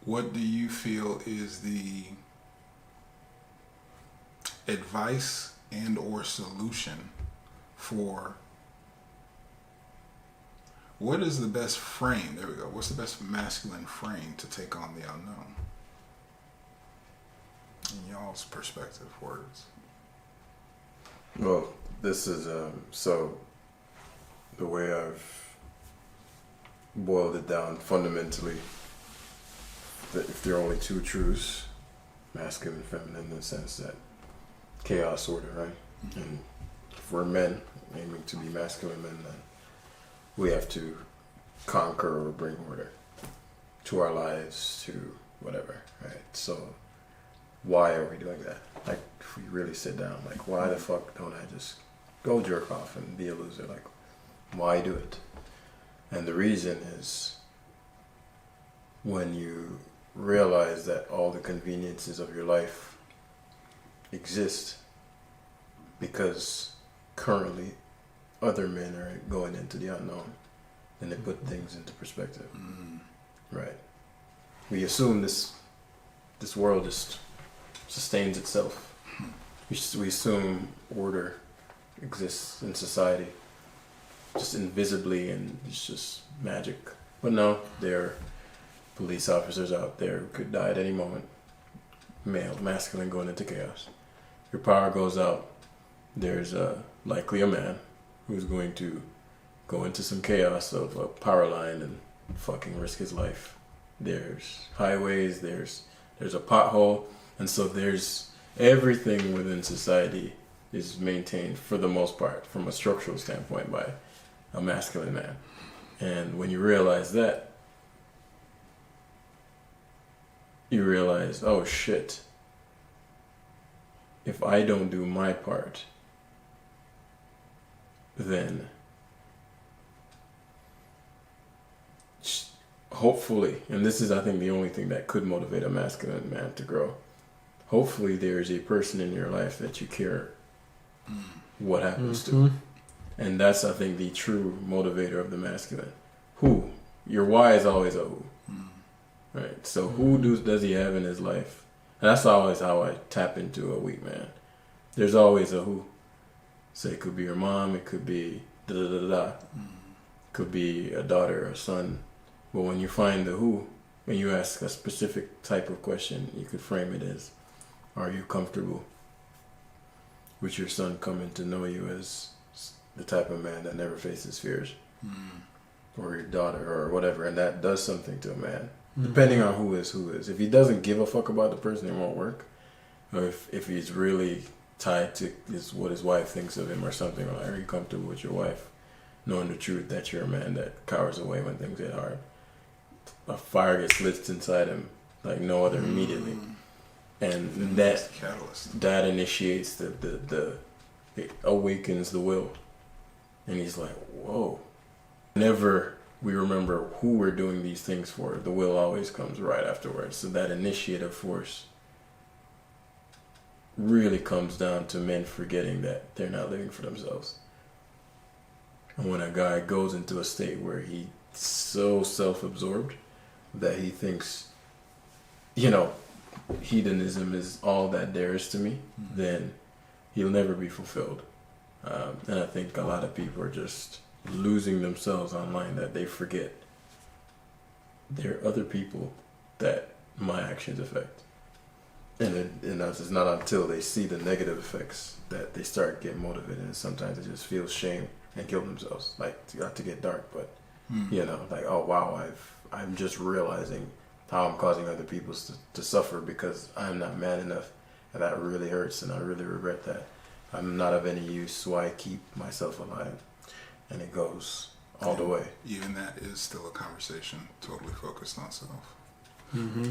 what do you feel is the advice and or solution for what is the best frame? There we go. What's the best masculine frame to take on the unknown? In y'all's perspective, words. Well, this is so the way I've boiled it down fundamentally, that if there are only two truths, masculine and feminine, in the sense that chaos, order, right? Mm-hmm. And if we're men aiming to be masculine men, then we have to conquer or bring order to our lives, to whatever, right? So why are we doing that? Like, if we really sit down, like, why the fuck don't I just go jerk off and be a loser? Like, why do it? And the reason is when you realize that all the conveniences of your life exist because currently other men are going into the unknown, and they put things into perspective. Mm-hmm. Right? We assume this world just sustains itself. We assume order exists in society just invisibly, and it's just magic. But no, there are police officers out there who could die at any moment. Male, masculine, going into chaos. Your power goes out. There's likely a man who's going to go into some chaos of a power line and fucking risk his life. There's highways, there's a pothole, and so there's everything within society is maintained for the most part from a structural standpoint by a masculine man. And when you realize that, you realize, oh shit, if I don't do my part, then hopefully, and this is I think the only thing that could motivate a masculine man to grow, hopefully there is a person in your life that you care what happens to. And that's, I think, the true motivator of the masculine. Who? Your why is always a who. Right? So who does he have in his life? And that's always how I tap into a weak man. There's always a who. So it could be your mom, it could be da-da-da-da. Could be a daughter or a son. But when you find the who, when you ask a specific type of question, you could frame it as, are you comfortable with your son coming to know you as the type of man that never faces fears? Or your daughter or whatever, and that does something to a man. Depending on who is. If he doesn't give a fuck about the person, it won't work. Or if he's really tied to what his wife thinks of him or something, or like, are you comfortable with your wife knowing the truth that you're a man that cowers away when things get hard? A fire gets lit inside him like no other immediately. And that initiates it awakens the will. And he's like, whoa. Whenever we remember who we're doing these things for, the will always comes right afterwards. So that initiative force really comes down to men forgetting that they're not living for themselves. And when a guy goes into a state where he's so self-absorbed that he thinks, hedonism is all that there is to me, then he'll never be fulfilled. And I think a lot of people are just losing themselves online, that they forget there are other people that my actions affect. And it's not until they see the negative effects that they start getting motivated, and sometimes they just feel shame and kill themselves. Like, not to get dark, but like, oh wow, I'm just realizing how I'm causing other people to suffer because I'm not man enough, and that really hurts, and I really regret that. I'm not of any use, why keep myself alive? And it goes all the way. Even that is still a conversation totally focused on self.